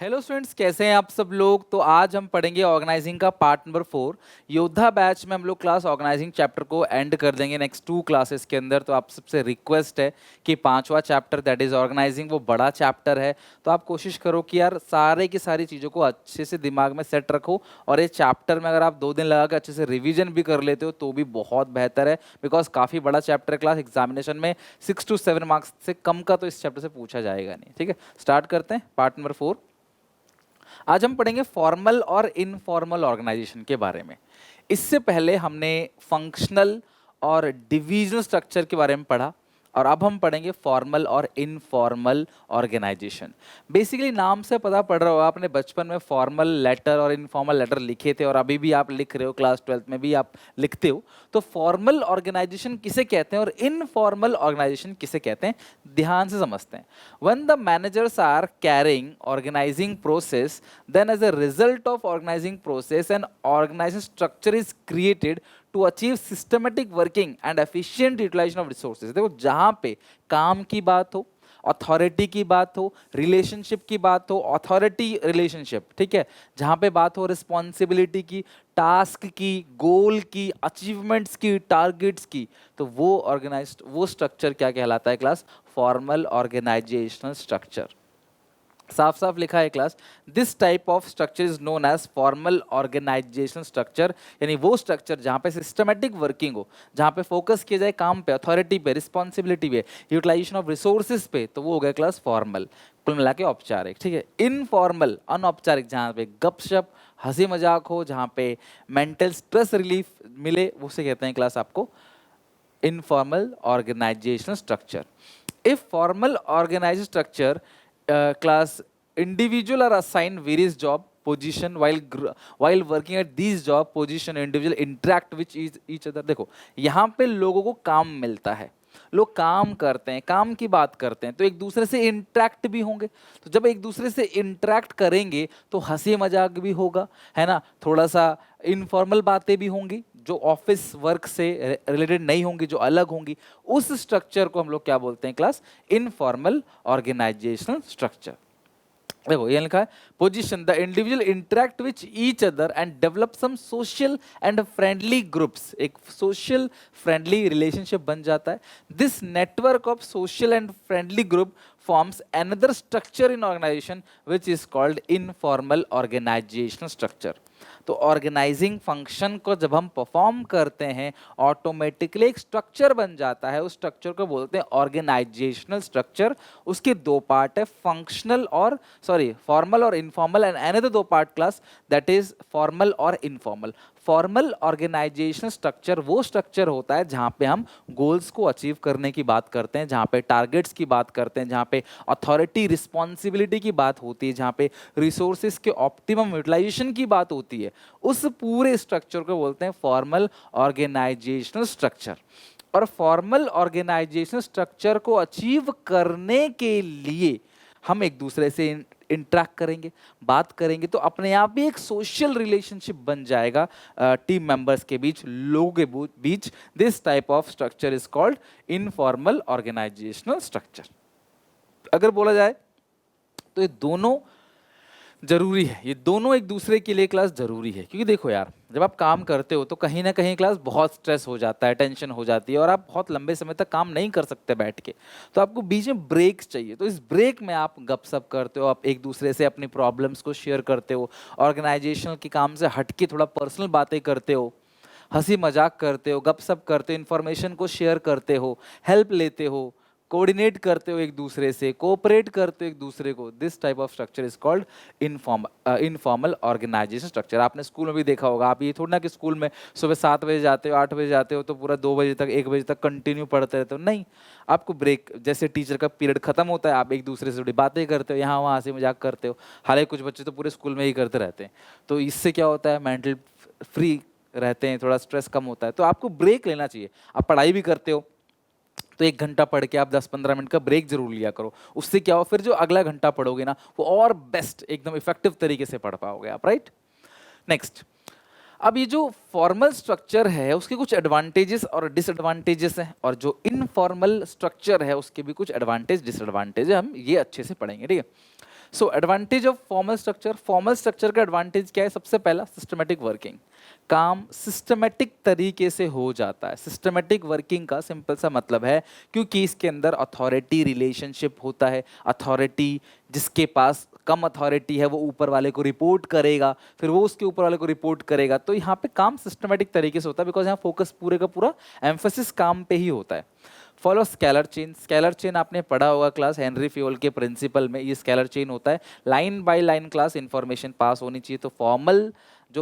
Hello students, कैसे हैं आप सब लोग। तो आज हम पढ़ेंगे ऑर्गेनाइजिंग का पार्ट नंबर 4 योद्धा बैच में। हम लोग क्लास ऑर्गेनाइजिंग चैप्टर को एंड कर देंगे नेक्स्ट 2 क्लासेस के अंदर। तो आप सबसे रिक्वेस्ट है कि पांचवा चैप्टर दैट इज ऑर्गेनाइजिंग, वो बड़ा चैप्टर है, तो आप कोशिश करो कि यार सारे की सारी चीज़ों को अच्छे से दिमाग में सेट रखो। और इस चैप्टर में अगर आप 2 दिन लगा के अच्छे से रिविजन भी कर लेते हो तो भी बहुत बेहतर है, बिकॉज काफ़ी बड़ा चैप्टर क्लास एग्जामिनेशन में 6 to 7 मार्क्स से कम का तो इस चैप्टर से पूछा जाएगा नहीं। ठीक है, स्टार्ट करते हैं पार्ट नंबर 4। आज हम पढ़ेंगे फॉर्मल और इनफॉर्मल ऑर्गेनाइजेशन के बारे में। इससे पहले हमने फंक्शनल और डिविजनल स्ट्रक्चर के बारे में पढ़ा, और अब हम पढ़ेंगे फॉर्मल और इनफॉर्मल ऑर्गेनाइजेशन। बेसिकली नाम से पता पड़ रहा होगा, आपने बचपन में फॉर्मल लेटर और इनफॉर्मल लेटर लिखे थे, और अभी भी आप लिख रहे हो, क्लास 12th में भी आप लिखते हो। तो फॉर्मल ऑर्गेनाइजेशन किसे कहते हैं और इनफॉर्मल ऑर्गेनाइजेशन किसे कहते हैं, ध्यान से समझते हैं। When the managers are carrying organizing process, then as a result of organizing process, an organization structure is created to achieve systematic working and efficient utilization of resources। देखो, जहाँ पे काम की बात हो, अथॉरिटी की बात हो, रिलेशनशिप की बात हो, अथॉरिटी रिलेशनशिप, ठीक है, जहाँ पे बात हो रिस्पॉन्सिबिलिटी की, टास्क की, गोल की, अचीवमेंट्स की, टारगेट्स की, तो वो ऑर्गेनाइज्ड वो स्ट्रक्चर क्या कहलाता है क्लास, फॉर्मल ऑर्गेनाइजेशनल स्ट्रक्चर। साफ साफ लिखा है class, this type of structure is known as formal organisation structure. यानी वो स्ट्रक्चर जहाँ पे सिस्टमेटिक वर्किंग हो, जहाँ पे फोकस किया जाए काम पे, अथॉरिटी पे, रिस्पॉन्सिबिलिटी पे, यूटिलाइजेशन ऑफ रिसोर्सेज पे, तो वो हो गया क्लास फॉर्मल। कुल मिला के औपचारिक। ठीक है, इनफॉर्मल अनौपचारिक, जहाँ पे गपशप हंसी मजाक हो, जहाँ पे मेंटल स्ट्रेस रिलीफ मिले, उसे कहते हैं क्लास आपको informal organisational structure. If formal organisation structure class individual are assigned various job position while working at these job position individual interact with each other। देखो, यहाँ पे लोगों को काम मिलता है, लोग काम करते हैं, काम की बात करते हैं, तो एक दूसरे से इंटरेक्ट भी होंगे। तो जब एक दूसरे से इंटरेक्ट करेंगे तो हंसी मजाक भी होगा, है ना, थोड़ा सा इनफॉर्मल बातें भी होंगी जो ऑफिस वर्क से रिलेटेड नहीं होंगी, जो अलग होंगी। उस स्ट्रक्चर को हम लोग क्या बोलते हैं क्लास, इनफॉर्मल ऑर्गेनाइजेशनल स्ट्रक्चर। देखो ये लिखा है, position the individual interact which each other and develop some social and friendly groups. एक सोशल फ्रेंडली रिलेशनशिप बन जाता है। This network of social and friendly group forms another structure in organisation which is called informal organisational structure. तो organising function को जब हम perform करते हैं, ऑटोमेटिकली एक स्ट्रक्चर बन जाता है, उस स्ट्रक्चर को बोलते हैं ऑर्गेनाइजेशनल स्ट्रक्चर। उसके 2 पार्ट है, फंक्शनल और फॉर्मल और informal, and another 2 part class that is formal और इनफॉर्मल। फॉर्मल ऑर्गेनाइजेशन स्ट्रक्चर वो स्ट्रक्चर होता है जहाँ पे हम गोल्स को अचीव करने की बात करते हैं, जहाँ पे टारगेट्स की बात करते हैं, जहाँ पे अथॉरिटी रिस्पॉन्सिबिलिटी की बात होती है, जहाँ पे रिसोर्सेज के ऑप्टिमम यूटिलाइजेशन की बात होती है। उस पूरे स्ट्रक्चर को बोलते हैं फॉर्मल ऑर्गेनाइजेशनल स्ट्रक्चर। और फॉर्मल ऑर्गेनाइजेशनल स्ट्रक्चर को अचीव करने के लिए हम एक दूसरे से इंटरेक्ट करेंगे, बात करेंगे, तो अपने आप ही एक सोशल रिलेशनशिप बन जाएगा टीम मेंबर्स के बीच, लोगों के बीच। This type of structure is called informal organisational structure. अगर बोला जाए तो ये दोनों जरूरी है, ये दोनों एक दूसरे के लिए क्लास जरूरी है। क्योंकि देखो यार, जब आप काम करते हो तो कहीं ना कहीं क्लास बहुत स्ट्रेस हो जाता है, टेंशन हो जाती है, और आप बहुत लंबे समय तक काम नहीं कर सकते बैठ के, तो आपको बीच में ब्रेक्स चाहिए। तो इस ब्रेक में आप गपशप करते हो, आप एक दूसरे से अपनी प्रॉब्लम्स को शेयर करते हो, ऑर्गेनाइजेशनल के काम से हटके थोड़ा पर्सनल बातें करते हो, हंसी मजाक करते हो, गपशप करते हो, इन्फॉर्मेशन को शेयर करते हो, हेल्प लेते हो, कोऑर्डिनेट करते हो एक दूसरे से, कोऑपरेट करते हो एक दूसरे को। This type of structure is called informal organisation structure. आपने स्कूल में भी देखा होगा, आप ये थोड़ा ना कि स्कूल में सुबह 7 बजे जाते हो, 8 बजे जाते हो तो पूरा 2 बजे तक, 1 बजे तक कंटिन्यू पढ़ते रहते हो। नहीं, आपको ब्रेक, जैसे टीचर का पीरियड खत्म होता है, आप एक दूसरे से थोड़ी बातें करते हो, यहाँ वहाँ से मजाक करते हो। हालांकि कुछ बच्चे तो पूरे स्कूल में ही करते रहते हैं, तो इससे क्या होता है, मेंटल फ्री रहते हैं, थोड़ा स्ट्रेस कम होता है। तो आपको ब्रेक लेना चाहिए। आप पढ़ाई भी करते हो तो 1 घंटा पढ़ के आप 10-15 मिनट का ब्रेक जरूर लिया करो। उससे क्या हो, फिर जो अगला घंटा पढ़ोगे ना, वो और बेस्ट, एकदम इफेक्टिव तरीके से पढ़ पाओगे आप, राइट। नेक्स्ट, अब ये जो फॉर्मल स्ट्रक्चर है उसके कुछ एडवांटेजेस और डिसएडवांटेजेस हैं, और जो इनफॉर्मल स्ट्रक्चर है उसके भी कुछ एडवांटेज डिसएडवांटेज है, हम ये अच्छे से पढ़ेंगे, ठीक है। सो एडवांटेज ऑफ फॉर्मल स्ट्रक्चर का एडवांटेज क्या है? सबसे पहला सिस्टमेटिक वर्किंग, काम सिस्टमेटिक तरीके से हो जाता है। सिस्टमेटिक वर्किंग का सिंपल सा मतलब है क्योंकि इसके अंदर अथॉरिटी रिलेशनशिप होता है। अथॉरिटी, जिसके पास कम अथॉरिटी है वो ऊपर वाले को रिपोर्ट करेगा, फिर वो उसके ऊपर वाले को रिपोर्ट करेगा। तो यहाँ पे काम सिस्टमेटिक तरीके से होता है बिकॉज यहाँ फोकस पूरे का पूरा एम्फोसिस काम पे ही होता है। Follow scalar chain. Scalar chain आपने पढ़ा होगा क्लास हेनरी फ्योल के प्रिंसिपल में। ये स्केलर चेन होता है, line by line class information pass होनी चाहिए। तो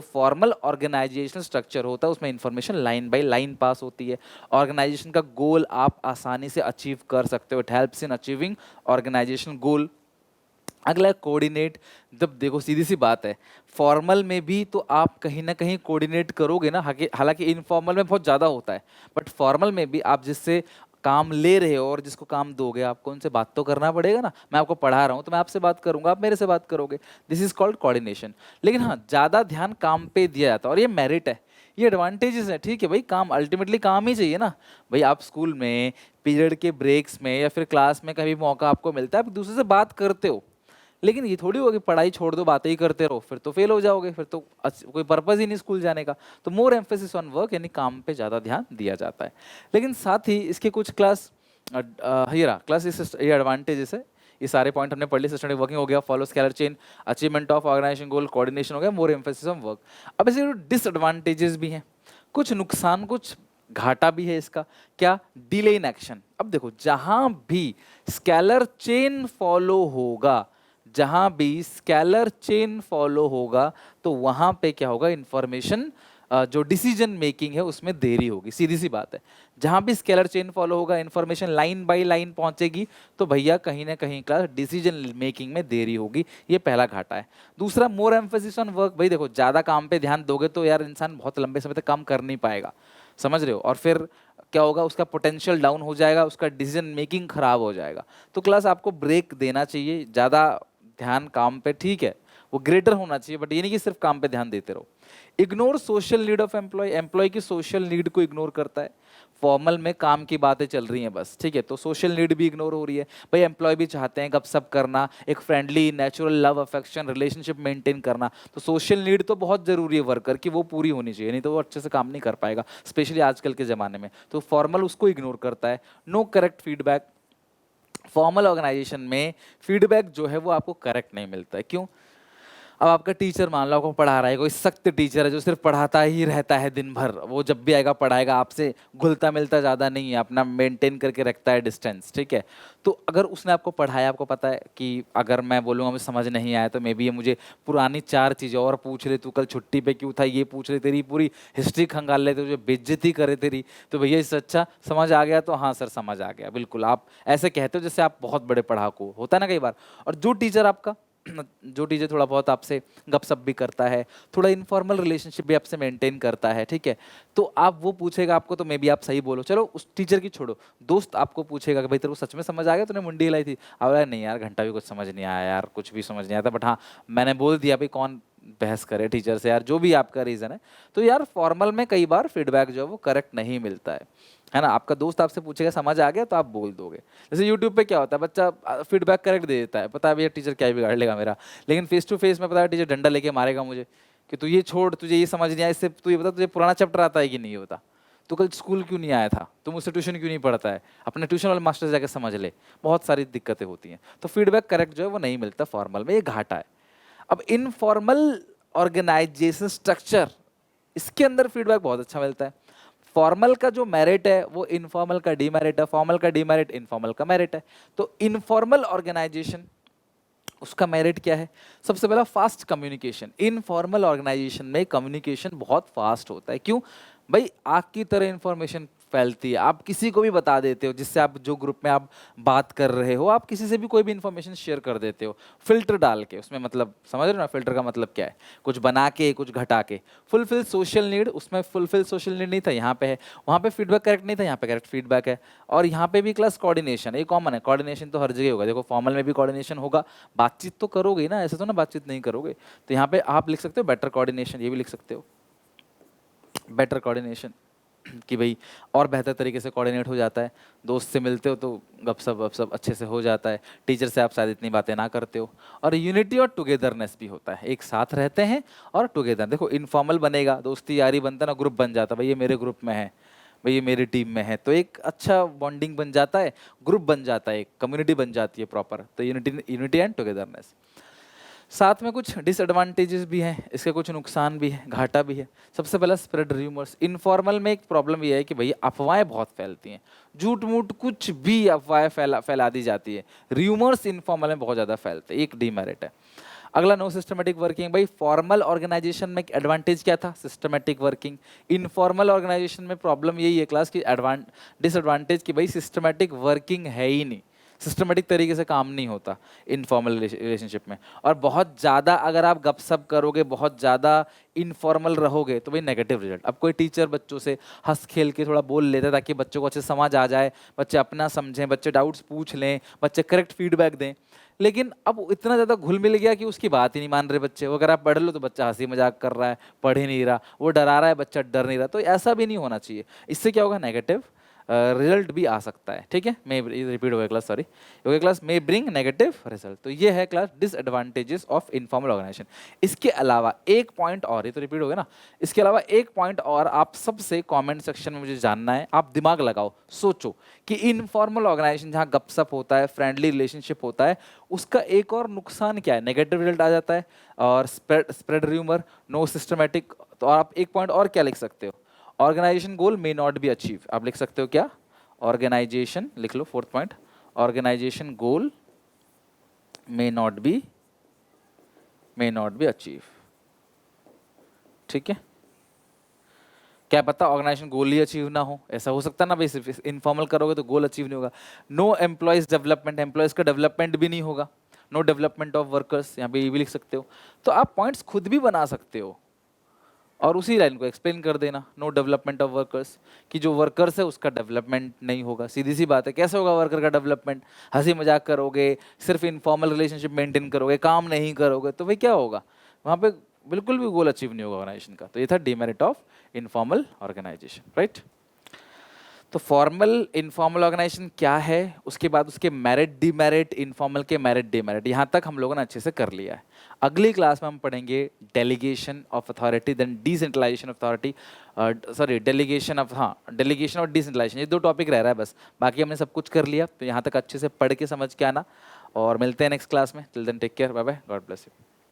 फॉर्मल ऑर्गेनाइजेशनल स्ट्रक्चर होता है उसमें इंफॉर्मेशन लाइन बाय लाइन पास होती है। ऑर्गेनाइजेशन का गोल आप आसानी से अचीव कर सकते हो। It helps in achieving organisation goal. अगला है कोऑर्डिनेट। जब देखो सीधी सी बात है, फॉर्मल में भी तो आप कहीं ना कहीं कोऑर्डिनेट करोगे ना, हालांकि इनफॉर्मल में बहुत ज़्यादा होता है, बट फॉर्मल में भी आप जिससे काम ले रहे हो और जिसको काम दोगे आपको उनसे बात तो करना पड़ेगा ना। मैं आपको पढ़ा रहा हूँ तो मैं आपसे बात करूंगा, आप मेरे से बात करोगे। This is called coordination. लेकिन हाँ, ज़्यादा ध्यान काम पे दिया जाता है और ये मेरिट है, ये एडवांटेजेस है। ठीक है भाई, काम अल्टीमेटली काम ही चाहिए ना भाई। आप स्कूल में पीरियड के ब्रेक्स में या फिर क्लास में कभी मौका आपको मिलता है, आप दूसरे से बात करते हो। लेकिन ये थोड़ी होगी पढ़ाई छोड़ दो बातें ही करते रहो, फिर तो फेल हो जाओगे, फिर तो कोई पर्पज ही नहीं स्कूल जाने का। तो मोर एम्फेसिस ऑन वर्क, यानी काम पे ज़्यादा ध्यान दिया जाता है। लेकिन साथ ही इसके कुछ ये एडवांटेजेस है। ये सारे पॉइंट हमने पढ़ लिए। सिस्टमेटिक वर्किंग हो गया, follow scalar chain, achievement of organisation goal, coordination हो गया, मोर एम्फेसिस ऑन वर्क। अब इसके डिसएडवांटेजेस भी हैं, कुछ नुकसान, कुछ घाटा भी है इसका। क्या? Delay in action. अब देखो, जहां भी स्केलर चेन फॉलो होगा, जहां भी स्केलर चेन फॉलो होगा तो वहां पे क्या होगा? इंफॉर्मेशन जो डिसीजन मेकिंग है उसमें देरी होगी। सीधी सी बात है, जहां भी स्केलर चेन फॉलो होगा, इंफॉर्मेशन लाइन बाय लाइन पहुंचेगी, तो भैया कहीं ना कहीं क्लास डिसीजन मेकिंग में देरी होगी। ये पहला घाटा है। दूसरा, मोर एम्फेसिस ऑन वर्क। भाई देखो, ज्यादा काम पे ध्यान दोगे तो यार इंसान बहुत लंबे समय तक काम कर नहीं पाएगा, समझ रहे हो? और फिर क्या होगा? उसका पोटेंशियल डाउन हो जाएगा, उसका डिसीजन मेकिंग खराब हो जाएगा। तो क्लास आपको ब्रेक देना चाहिए। ज़्यादा ध्यान काम पे, ठीक है, वो ग्रेटर होना चाहिए, बट ये नहीं कि सिर्फ काम पे ध्यान देते रहो। Ignore social need of employee. Employee की सोशल नीड को इग्नोर करता है। फॉर्मल में काम की बातें चल रही हैं बस, ठीक है, तो सोशल नीड भी इग्नोर हो रही है। भाई एम्प्लॉय भी चाहते हैं गपशप करना, एक friendly natural love affection relationship maintain करना। तो सोशल नीड तो बहुत जरूरी है वर्कर की, वो पूरी होनी चाहिए, नहीं तो वो अच्छे से काम नहीं कर पाएगा, स्पेशली आजकल के ज़माने में। तो फॉर्मल उसको इग्नोर करता है। No correct feedback. Formal organisation में फीडबैक जो है वो आपको करेक्ट नहीं मिलता है। क्यों? अब आपका टीचर मान लो आपको पढ़ा रहा है, कोई सख्त टीचर है जो सिर्फ पढ़ाता ही रहता है दिन भर, वो जब भी आएगा पढ़ाएगा, आपसे घुलता मिलता ज़्यादा नहीं है, अपना मेंटेन करके रखता है डिस्टेंस, ठीक है। तो अगर उसने आपको पढ़ाया, आपको पता है कि अगर मैं बोलूँगा मुझे समझ नहीं आया तो मे बी ये मुझे पुरानी 4 चीज़ें और पूछ ले, तू कल छुट्टी पे क्यों था, ये पूछ ले, तेरी पूरी हिस्ट्री खंगाल ले, तुझे बेइज्जती करे तेरी, तो भैया इससे अच्छा समझ आ गया तो हाँ सर समझ आ गया, बिल्कुल आप ऐसे कहते हो जैसे आप बहुत बड़े पढ़ाकू, होता है ना कई बार। और जो टीचर थोड़ा बहुत आपसे गपशप भी करता है, थोड़ा इनफॉर्मल रिलेशनशिप भी आपसे मेंटेन करता है, ठीक है, तो आप वो पूछेगा आपको तो मे बी आप सही बोलो, चलो उस टीचर की छोड़ो, दोस्त आपको पूछेगा कि भाई तेरे को सच में समझ आ गया, तूने मुंडी हिलाई थी? अब नहीं यार, घंटा भी कुछ समझ नहीं आया यार, कुछ भी समझ नहीं आता, बट हाँ मैंने बोल दिया, भाई कौन बहस करे टीचर से यार, जो भी आपका रीज़न है। तो यार फॉर्मल में कई बार फीडबैक जो है वो करेक्ट नहीं मिलता है ना। आपका दोस्त आपसे पूछेगा समझ आ गया तो आप बोल दोगे। जैसे यूट्यूब पे क्या होता है, बच्चा फीडबैक करेक्ट दे देता है, पता है भैया टीचर क्या ही बिगाड़ लेगा मेरा, लेकिन फेस टू फेस में पता है टीचर डंडा लेके मारेगा मुझे कि तू ये छोड़, तुझे ये समझ नहीं आया, इससे तू ये बता तुझे पुराना चैप्टर आता है कि नहीं, ये बता, तू कल स्कूल क्यों नहीं आया था, तू मुझसे ट्यूशन क्यों नहीं पढ़ता है, अपने ट्यूशन वाले मास्टर से जाकर समझ ले। बहुत सारी दिक्कतें होती हैं, तो फीडबैक करेक्ट जो है वो नहीं मिलता फॉर्मल में, ये घाटा है। अब इनफॉर्मल ऑर्गेनाइजेशन स्ट्रक्चर, इसके अंदर फीडबैक बहुत अच्छा मिलता है। फॉर्मल का जो मेरिट है वो इनफॉर्मल का डीमेरिट है, फॉर्मल का डीमेरिट इनफॉर्मल का मेरिट है। तो इनफॉर्मल ऑर्गेनाइजेशन, उसका मेरिट क्या है? सबसे पहला फास्ट कम्युनिकेशन। इनफॉर्मल ऑर्गेनाइजेशन में कम्युनिकेशन बहुत फास्ट होता है। क्यों? भाई आग की तरह इंफॉर्मेशन फैलती है, आप किसी को भी बता देते हो, जिससे आप जो ग्रुप में आप बात कर रहे हो, आप किसी से भी कोई भी इंफॉर्मेशन शेयर कर देते हो फिल्टर डाल के उसमें, मतलब समझ रहे हो ना फिल्टर का मतलब क्या है? कुछ बना के, कुछ घटा के। फुलफिल सोशल नीड, उसमें फुलफिल सोशल नीड नहीं था, यहाँ पे है। वहाँ पे फीडबैक करेक्ट नहीं था, यहाँ पे करेक्ट फीडबैक है। और यहाँ पे भी क्लास कोऑर्डिनेशन, ये कॉमन है, कोऑर्डिनेशन तो हर जगह होगा। देखो फॉर्मल में भी कोऑर्डिनेशन होगा, बातचीत तो करोगे ही ना, ऐसे तो ना बातचीत नहीं करोगे। तो यहाँ पे आप लिख सकते हो बेटर कोऑर्डिनेशन, ये भी लिख सकते हो बेटर कोऑर्डिनेशन। कि भाई और बेहतर तरीके से कोऑर्डिनेट हो जाता है। दोस्त से मिलते हो तो गपशप वपशप अच्छे से हो जाता है। टीचर से आप शायद इतनी बातें ना करते हो। और यूनिटी और टुगेदरनेस भी होता है, एक साथ रहते हैं और टुगेदर। देखो इनफॉर्मल बनेगा, दोस्ती यारी बनता है ना, ग्रुप बन जाता है, भाई ये मेरे ग्रुप में है, भाई ये मेरी टीम में है, तो एक अच्छा बॉन्डिंग बन जाता है, ग्रुप बन जाता है, एक कम्युनिटी बन जाती है प्रॉपर। तो यूनिटी एंड टुगेदरनेस। साथ में कुछ डिसएडवांटेजेस भी हैं, इसके कुछ नुकसान भी है, घाटा भी है। सबसे पहला स्प्रेड र्यूमर्स। इनफॉर्मल में एक प्रॉब्लम ये है कि भाई अफवाहें बहुत फैलती हैं, झूठ मूठ कुछ भी अफवाहें फैला दी जाती है। र्यूमर्स इनफॉर्मल में बहुत ज़्यादा फैलते हैं, एक डीमेरिट है। अगला नो सिस्टमेटिक वर्किंग। भाई फॉर्मल ऑर्गेनाइजेशन में एडवांटेज क्या था? Systematic working. इनफॉर्मल ऑर्गेनाइजेशन में प्रॉब्लम यही है क्लास की, डिसएडवांटेज कि भाई सिस्टमेटिक वर्किंग है ही नहीं, सिस्टमेटिक तरीके से काम नहीं होता इनफॉर्मल रिलेशनशिप में। और बहुत ज़्यादा अगर आप गपशप करोगे, बहुत ज़्यादा इनफॉर्मल रहोगे, तो भाई नेगेटिव रिजल्ट। अब कोई टीचर बच्चों से हंस खेल के थोड़ा बोल लेता है ताकि बच्चों को अच्छे समझ आ जाए, बच्चे अपना समझें, बच्चे डाउट्स पूछ लें, बच्चे करेक्ट फीडबैक दें। लेकिन अब इतना ज़्यादा घुल मिल गया कि उसकी बात ही नहीं मान रहे बच्चे। वो अगर आप पढ़ लो तो बच्चा हंसी मजाक कर रहा है, पढ़ ही नहीं रहा, वो डरा रहा है, बच्चा डर नहीं रहा। तो ऐसा भी नहीं होना चाहिए। इससे क्या होगा? नेगेटिव रिजल्ट भी आ सकता है। ठीक है, मे रिपीट हो गया क्लास, सॉरी, हो गया class, may bring negative result. तो ये है class disadvantages of informal organisation. इसके अलावा एक पॉइंट और, ये तो रिपीट हो गया ना, इसके अलावा एक पॉइंट और आप सबसे कमेंट सेक्शन में मुझे जानना है। आप दिमाग लगाओ, सोचो कि इनफॉर्मल ऑर्गेनाइजेशन जहाँ गपशप होता है, फ्रेंडली रिलेशनशिप होता है, उसका एक और नुकसान क्या है? नेगेटिव रिजल्ट आ जाता है, और स्प्रेड र्यूमर, नो सिस्टमेटिक। तो आप एक पॉइंट और क्या लिख सकते हो? Organisation goal may not be achieve. आप लिख सकते हो क्या? ऑर्गेनाइजेशन, लिख लो fourth point, organisation goal may not be achieve. ठीक है, क्या पता ऑर्गेनाइजेशन गोल ही अचीव ना हो, ऐसा हो सकता है ना भाई, सिर्फ इनफॉर्मल करोगे तो गोल अचीव नहीं होगा। नो एम्प्लॉयज डेवलपमेंट, एम्प्लॉयज का डेवलपमेंट भी नहीं होगा। नो डेवलपमेंट ऑफ वर्कर्स, यहाँ पे ये भी लिख सकते हो। तो आप पॉइंट्स खुद भी बना सकते हो और उसी लाइन को एक्सप्लेन कर देना। नो डेवलपमेंट ऑफ वर्कर्स, कि जो वर्कर्स है उसका डेवलपमेंट नहीं होगा। सीधी सी बात है, कैसे होगा वर्कर का डेवलपमेंट? हंसी मजाक करोगे, सिर्फ इनफॉर्मल रिलेशनशिप मेंटेन करोगे, काम नहीं करोगे, तो भाई क्या होगा वहाँ पे? बिल्कुल भी गोल अचीव नहीं होगा ऑर्गेनाइजेशन का। तो ये था demerit of informal organisation, right. तो फॉर्मल इनफॉर्मल ऑर्गेनाइजेशन क्या है, उसके बाद उसके मेरिट डीमेरिट, इनफॉर्मल के मेरिट डीमेरिट, यहाँ तक हम लोगों ने अच्छे से कर लिया है। अगली क्लास में हम पढ़ेंगे delegation of authority, then decentralisation of authority, sorry delegation of, हाँ डेलीगेशन और डिसेंट्रलाइजेशन, ये दो टॉपिक रह रहा है बस, बाकी हमने सब कुछ कर लिया। तो यहाँ तक अच्छे से पढ़ के समझ के आना, और मिलते हैं नेक्स्ट क्लास में। Till then take care, bye bye, God bless you.